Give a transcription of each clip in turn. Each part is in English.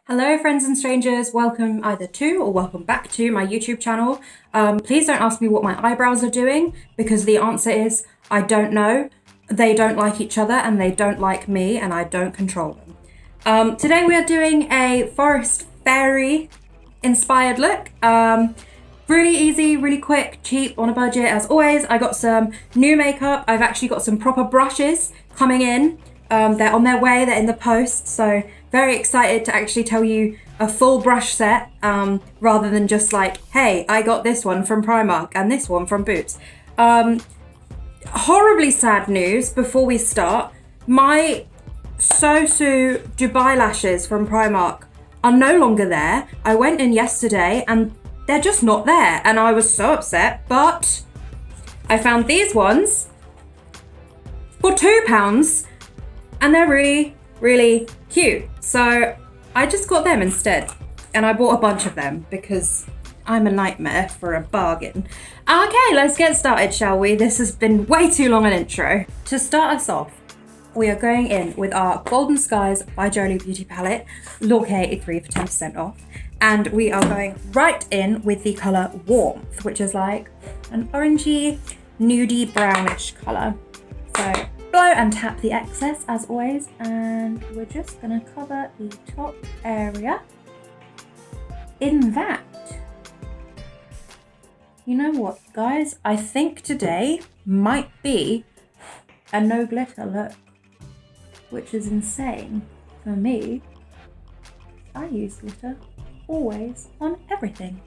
Hello friends and strangers, welcome either to or welcome back to my YouTube channel. Please don't ask me what my eyebrows are doing because the answer is I don't know. They don't like each other and they don't like me and I don't control them. Today we are doing a forest fairy inspired look. Really easy, really quick, cheap, on a budget as always. I got some new makeup. I've actually got some proper brushes coming in. They're on their way, they're in the post, so very excited to actually tell you a full brush set rather than just like, hey, I got this one from Primark and this one from Boots. Horribly sad news before we start. My SOSU Dubai lashes from Primark are no longer there. I went in yesterday and they're just not there and I was so upset, but I found these ones for £2 and they're really, really cute. So I just got them instead and I bought a bunch of them because I'm a nightmare for a bargain. Okay, let's get started, shall we? This has been way too long an intro. To start us off, we are going in with our Golden Skies by Jolie Beauty Palette, Look 83 for 10% off. And we are going right in with the colour Warmth, which is like an orangey, nudie, brownish colour. So blow and tap the excess as always, and we're just gonna cover the top area in that. You know what, guys? I think today might be a no glitter look, which is insane for me. I use glitter always on everything.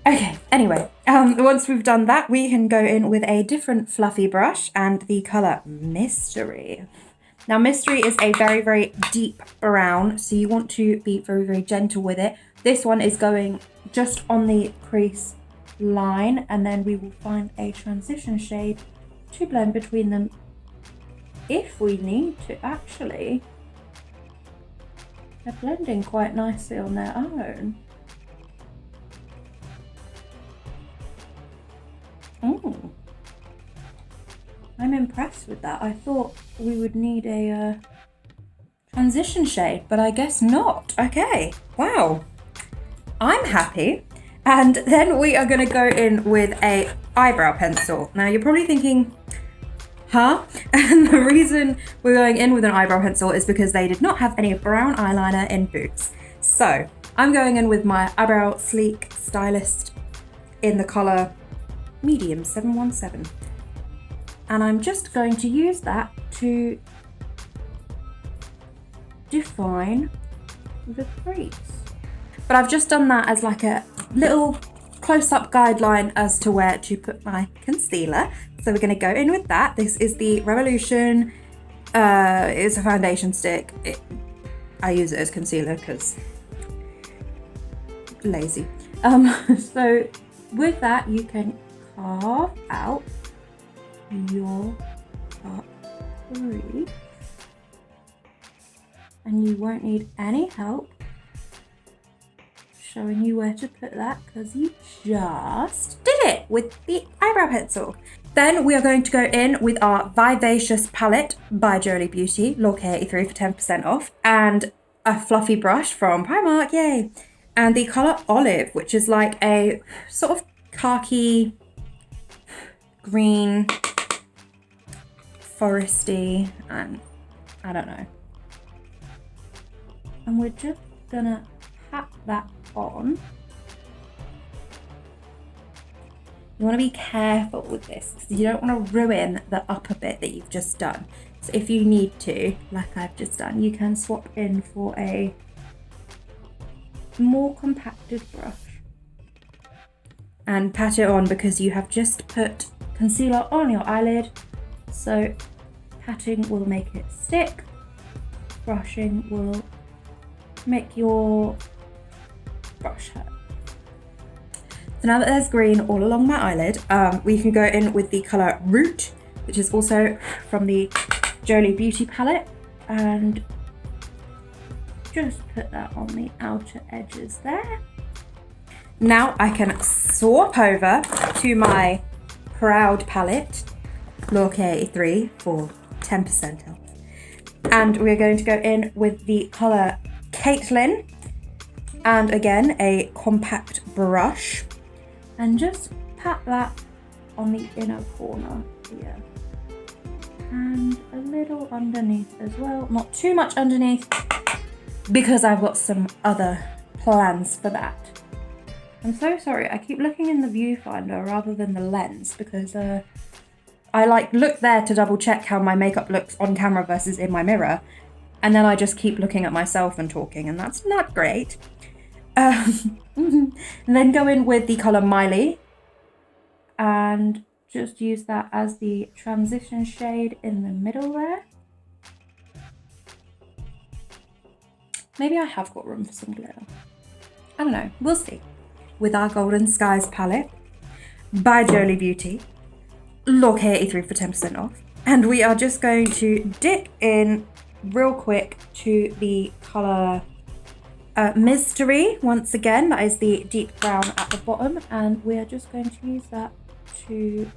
Okay, anyway, once we've done that, we can go in with a different fluffy brush and the colour Mystery. Now, Mystery is a very, very deep brown, so you want to be very, very gentle with it. This one is going just on the crease line, and then we will find a transition shade to blend between them if we need to, actually. They're blending quite nicely on their own. Oh, I'm impressed with that. I thought we would need a transition shade, but I guess not. Okay, wow, I'm happy. And then we are going to go in with a eyebrow pencil. Now you're probably thinking, huh? And the reason we're going in with an eyebrow pencil is because they did not have any brown eyeliner in Boots. So I'm going in with my Eyebrow Sleek Stylist in the colour Medium 717. And I'm just going to use that to define the crease. But I've just done that as like a little close-up guideline as to where to put my concealer. So we're going to go in with that. This is the Revolution. It's a foundation stick. I use it as concealer because lazy. So with that, you can carve out your top crease, and you won't need any help showing you where to put that because you just did it with the eyebrow pencil. Then we are going to go in with our Vivacious palette by Jolie Beauty, Look 83 for 10% off, and a fluffy brush from Primark, yay! And the colour Olive, which is like a sort of khaki, green, foresty, and I don't know. And we're just gonna pat that on. You want to be careful with this because you don't want to ruin the upper bit that you've just done. So if you need to, like I've just done, you can swap in for a more compacted brush and pat it on because you have just put concealer on your eyelid. So patting will make it stick. Brushing will make your brush hurt. So now that there's green all along my eyelid, we can go in with the colour Root, which is also from the Jolie Beauty palette, and just put that on the outer edges there. Now I can swap over to my Proud palette, Look 83 for 10% off. And we're going to go in with the colour Caitlin. And again, a compact brush. And just pat that on the inner corner here. And a little underneath as well. Not too much underneath, because I've got some other plans for that. I'm so sorry, I keep looking in the viewfinder rather than the lens, because I like look there to double check how my makeup looks on camera versus in my mirror, and then I just keep looking at myself and talking, and that's not great. And then go in with the colour Miley and just use that as the transition shade in the middle there. Maybe I have got room for some glitter. I don't know, we'll see. With our Golden Skies palette by Jolie Beauty. Look, 83 for 10% off. And we are just going to dip in real quick to the colour Mystery once again. That is the deep brown at the bottom, and we are just going to use that to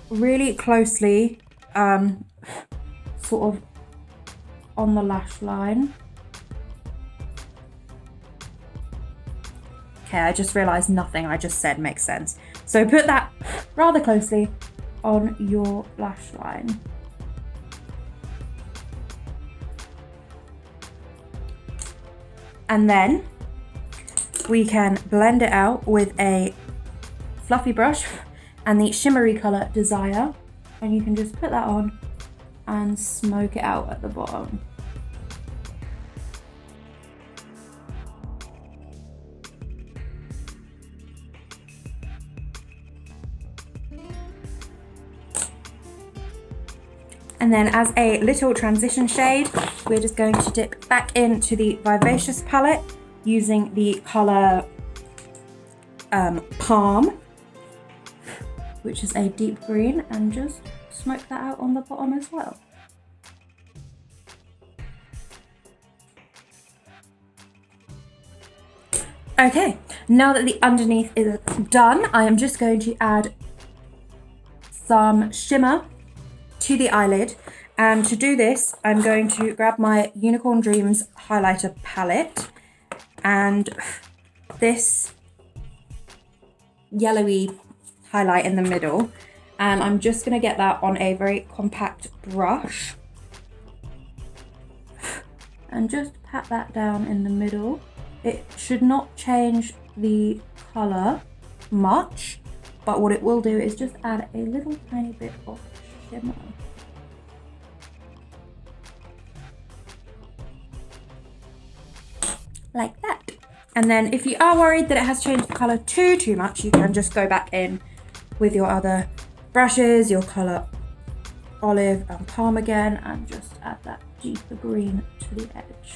really closely sort of on the lash line. Okay, I just realised nothing I just said makes sense. So put that rather closely on your lash line. And then we can blend it out with a fluffy brush and the shimmery colour Desire. And you can just put that on and smoke it out at the bottom. And then as a little transition shade, we're just going to dip back into the Vivacious palette using the colour Palm, which is a deep green, and just smoke that out on the bottom as well. Okay, now that the underneath is done, I am just going to add some shimmer to the eyelid, and to do this I'm going to grab my Unicorn Dreams highlighter palette and this yellowy highlight in the middle, and I'm just going to get that on a very compact brush and just pat that down in the middle. It should not change the colour much, but what it will do is just add a little tiny bit of shimmer. Like that. And then if you are worried that it has changed the colour too much, you can just go back in with your other brushes, your colour Olive and Palm again, and just add that deeper green to the edge.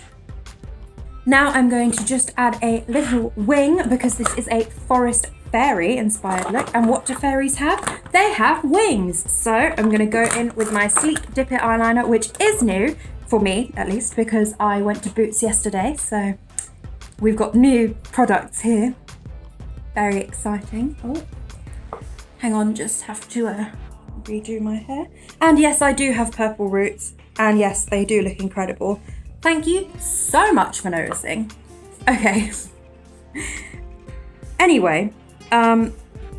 Now I'm going to just add a little wing, because this is a forest fairy inspired look, and what do fairies have? They have wings. So I'm going to go in with my Sleek Dip It eyeliner, which is new for me at least, because I went to Boots yesterday, so we've got new products here. Very exciting. Oh, hang on, just have to redo my hair. And yes, I do have purple roots, and yes, they do look incredible. Thank you so much for noticing. Okay. Anyway,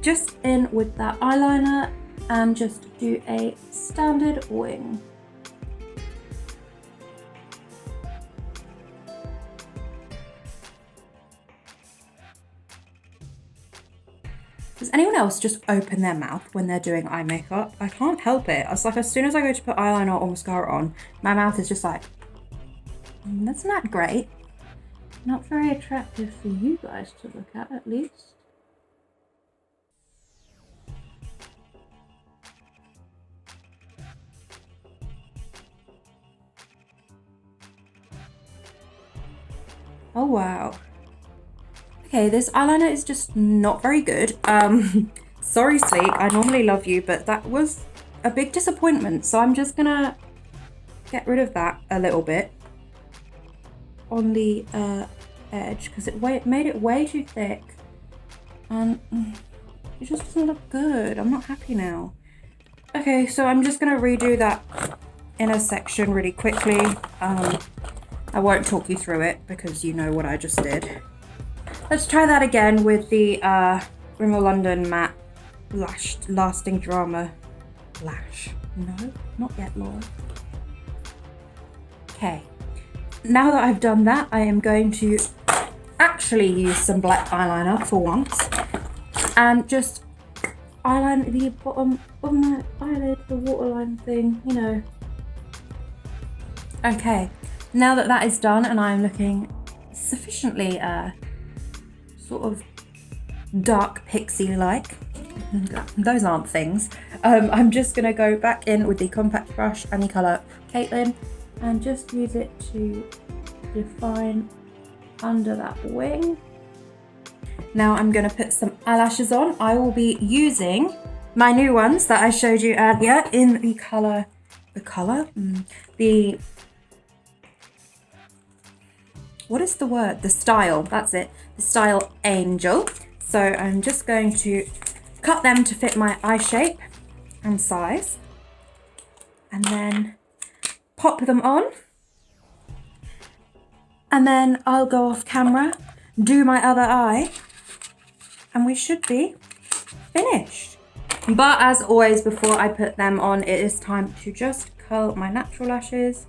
just in with that eyeliner and just do a standard wing. Does anyone else just open their mouth when they're doing eye makeup? I can't help it. It's like as soon as I go to put eyeliner or mascara on, my mouth is just like, that's not great. Not very attractive for you guys to look at least. Oh wow. Okay, this eyeliner is just not very good. Sorry Sleek, I normally love you, but that was a big disappointment. So I'm just gonna get rid of that a little bit on the edge, because it made it way too thick and it just doesn't look good. I'm not happy now. Okay, so I'm just gonna redo that inner section really quickly. I won't talk you through it because you know what I just did. Let's try that again with the Rimmel London Matte Lasting Drama Lash. No, not yet, Laura. Okay, now that I've done that, I am going to actually use some black eyeliner for once and just eyeliner the bottom of my eyelid, the waterline thing, you know. Okay, now that that is done and I'm looking sufficiently sort of dark pixie-like, those aren't things, I'm just gonna go back in with the compact brush and the colour Caitlin and just use it to define under that wing. Now I'm going to put some eyelashes on. I will be using my new ones that I showed you earlier in the colour, what is the word? The style, that's it. The style Angel. So I'm just going to cut them to fit my eye shape and size. And then pop them on. And then I'll go off camera, do my other eye, and we should be finished. But as always, before I put them on, it is time to just curl my natural lashes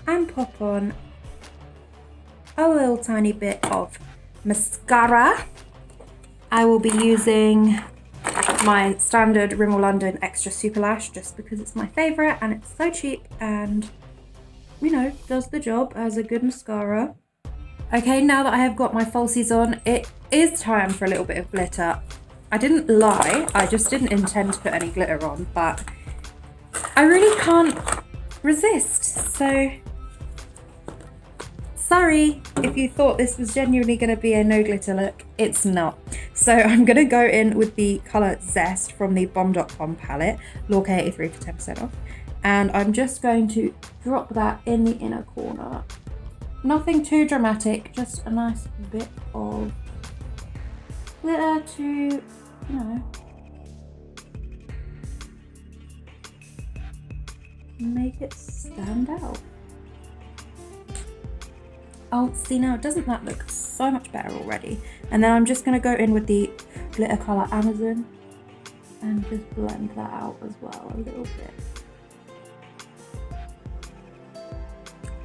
and pop on a little tiny bit of mascara. I will be using my standard Rimmel London Extra Super Lash just because it's my favourite and it's so cheap and, you know, does the job as a good mascara. Okay, now that I have got my falsies on, it is time for a little bit of glitter. I didn't lie, I just didn't intend to put any glitter on, but I really can't resist, so sorry if you thought this was genuinely going to be a no glitter look, it's not. So I'm going to go in with the colour Zest from the Bomb.com palette, Lorca 83 for 10% off, and I'm just going to drop that in the inner corner. Nothing too dramatic, just a nice bit of glitter to, you know, make it stand out. Oh, see now, doesn't that look so much better already? And then I'm just going to go in with the glitter colour Amazon and just blend that out as well a little bit.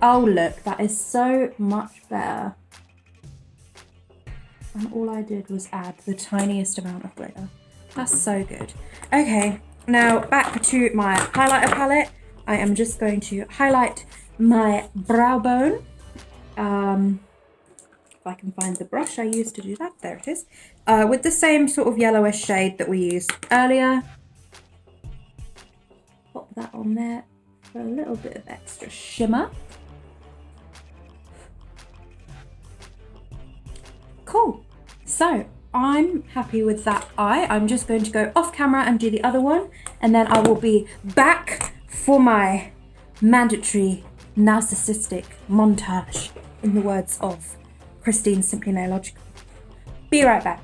Oh look, that is so much better. And all I did was add the tiniest amount of glitter. That's so good. Okay, now back to my highlighter palette. I am just going to highlight my brow bone. If I can find the brush I used to do that, there it is. With the same sort of yellowish shade that we used earlier. Pop that on there for a little bit of extra shimmer. Cool. So I'm happy with that eye. I'm just going to go off camera and do the other one, and then I will be back for my mandatory narcissistic montage, in the words of Christine Simply Nailogical. Be right back.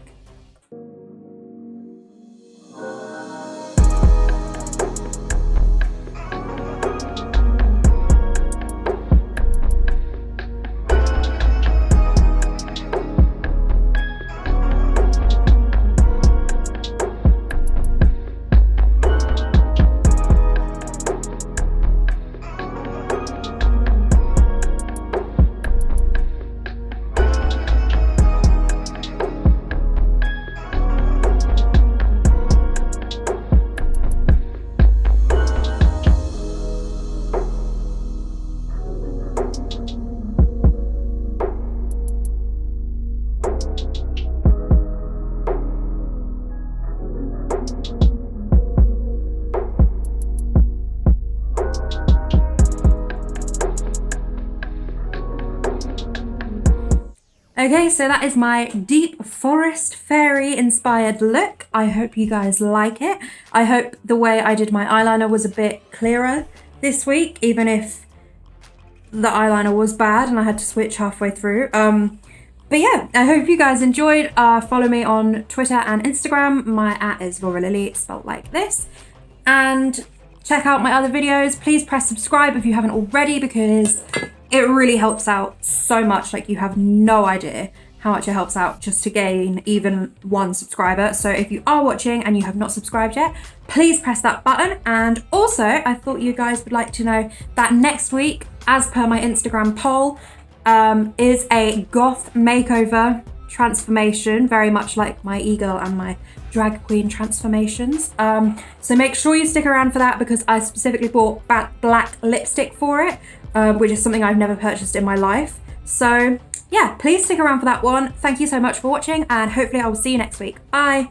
Okay, so that is my deep forest fairy inspired look. I hope you guys like it. I hope the way I did my eyeliner was a bit clearer this week, even if the eyeliner was bad and I had to switch halfway through. But yeah, I hope you guys enjoyed. Follow me on Twitter and Instagram. My @ is Laura Lily, spelled like this. And check out my other videos. Please press subscribe if you haven't already, because it really helps out so much. Like, you have no idea how much it helps out just to gain even 1 subscriber. So if you are watching and you have not subscribed yet, please press that button. And also, I thought you guys would like to know that next week, as per my Instagram poll, is a goth makeover transformation, very much like my e-girl and my drag queen transformations. So make sure you stick around for that, because I specifically bought black lipstick for it, which is something I've never purchased in my life. So yeah, please stick around for that one. Thank you so much for watching, and hopefully I will see you next week. Bye.